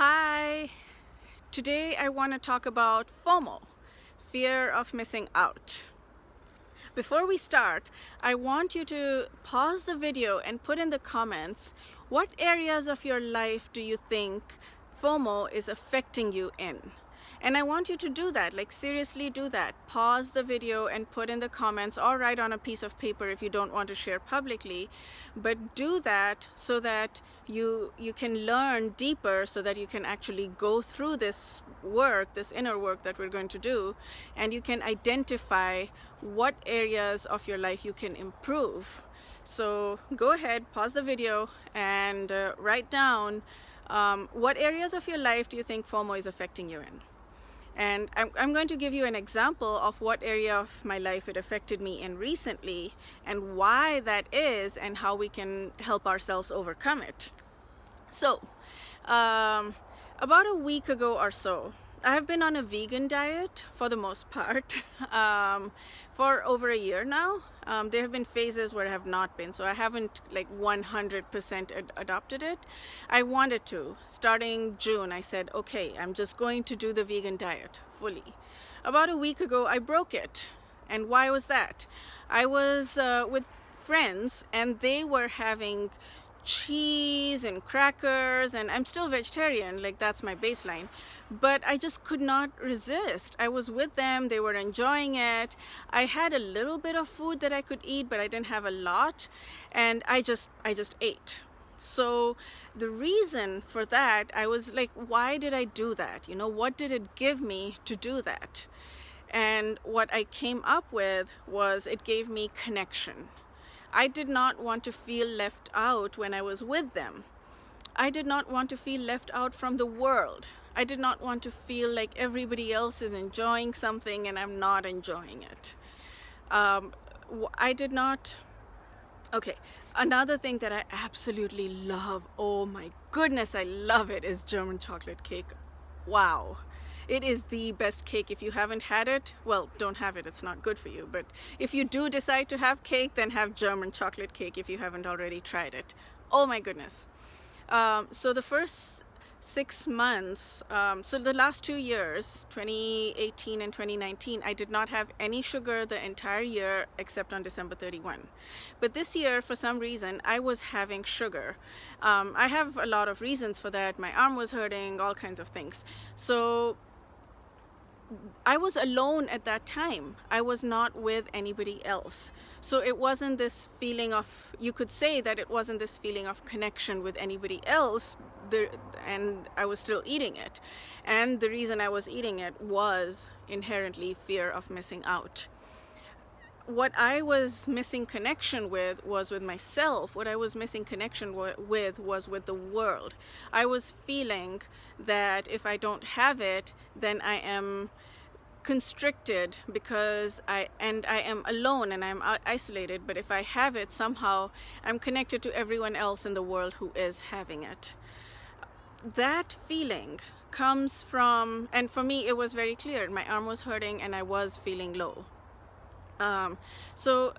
Hi, today I want to talk about FOMO, fear of missing out. Before we start, I want you to pause the video and put in the comments what areas of your life do you think FOMO is affecting you in. And I want you to do that, like seriously do that. Pause the video and put in the comments or write on a piece of paper if you don't want to share publicly. But do that so that you can learn deeper, so that you can actually go through this work, this inner work that we're going to do, and you can identify what areas of your life you can improve. So go ahead, pause the video and write down what areas of your life do you think FOMO is affecting you in. And I'm going to give you an example of what area of my life it affected me in recently and why that is and how we can help ourselves overcome it. So, about a week ago or so, I have been on a vegan diet for the most part for over a year now. There have been phases where I have not been, so I haven't like 100% adopted it. I wanted to. Starting June, I said, okay, I'm just going to do the vegan diet fully. About a week ago, I broke it. And why was that? I was with friends and they were having cheese and crackers, and I'm still vegetarian, like that's my baseline, but I just could not resist. I was with them, they were enjoying it. I had a little bit of food that I could eat, but I didn't have a lot, and I just ate. So the reason for that, I was like, why did I do that? What did it give me to do that? And what I came up with was it gave me connection. I did not want to feel left out when I was with them. I did not want to feel left out from the world. I did not want to feel like everybody else is enjoying something and I'm not enjoying it. I did not... Okay, another thing that I absolutely love, oh my goodness, I love it, is German chocolate cake. Wow. It is the best cake. If you haven't had it, well, don't have it. It's not good for you. But if you do decide to have cake, then have German chocolate cake if you haven't already tried it. Oh my goodness. So the first 6 months, so the last 2 years, 2018 and 2019, I did not have any sugar the entire year except on December 31. But this year, for some reason, I was having sugar. I have a lot of reasons for that. My arm was hurting, all kinds of things. So I was alone at that time. I was not with anybody else. So it wasn't this feeling of, you could say that it wasn't this feeling of connection with anybody else, and I was still eating it. And the reason I was eating it was inherently fear of missing out. What I was missing connection with was with myself. What I was missing connection with was with the world. I was feeling that if I don't have it, then I am constricted because I am alone and I'm isolated. But if I have it, somehow I'm connected to everyone else in the world who is having it. That feeling comes from, and for me it was very clear, my arm was hurting and I was feeling low. So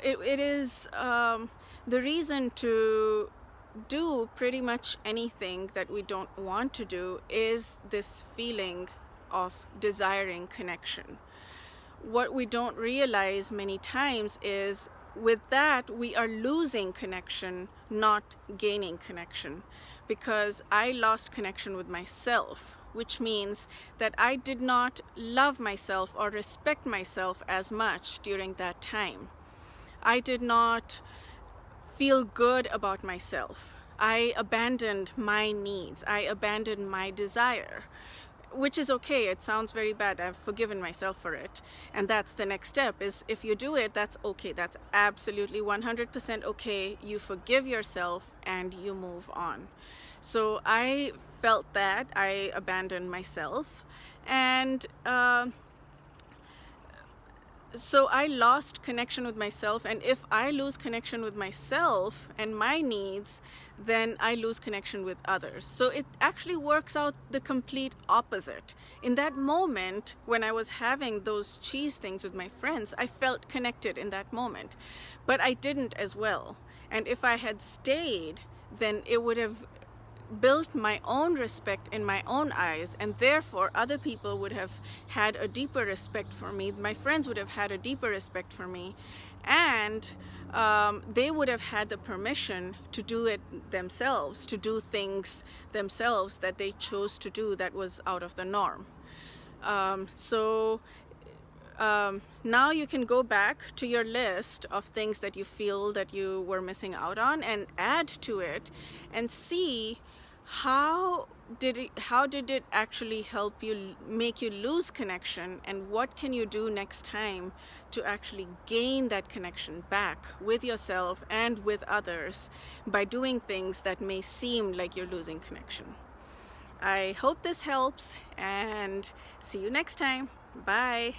it is the reason to do pretty much anything that we don't want to do is this feeling of desiring connection. What we don't realize many times is with that we are losing connection, not gaining connection, because I lost connection with myself, which means that I did not love myself or respect myself as much during that time. I did not feel good about myself. I abandoned my needs. I abandoned my desire, which is okay. It sounds very bad. I've forgiven myself for it. And that's the next step, is if you do it, that's okay. That's absolutely 100% okay. You forgive yourself and you move on. So I felt that I abandoned myself, and so I lost connection with myself. And if I lose connection with myself and my needs, then I lose connection with others. So it actually works out the complete opposite. In that moment when I was having those cheese things with my friends, I felt connected in that moment, but I didn't as well. And if I had stayed, then it would have built my own respect in my own eyes, and therefore other people would have had a deeper respect for me. My friends would have had a deeper respect for me, and they would have had the permission to do it themselves, to do things themselves that they chose to do that was out of the norm. Now you can go back to your list of things that you feel that you were missing out on and add to it and see how did it actually help you, make you lose connection, and what can you do next time to actually gain that connection back with yourself and with others by doing things that may seem like you're losing connection. I hope this helps, and see you next time. Bye.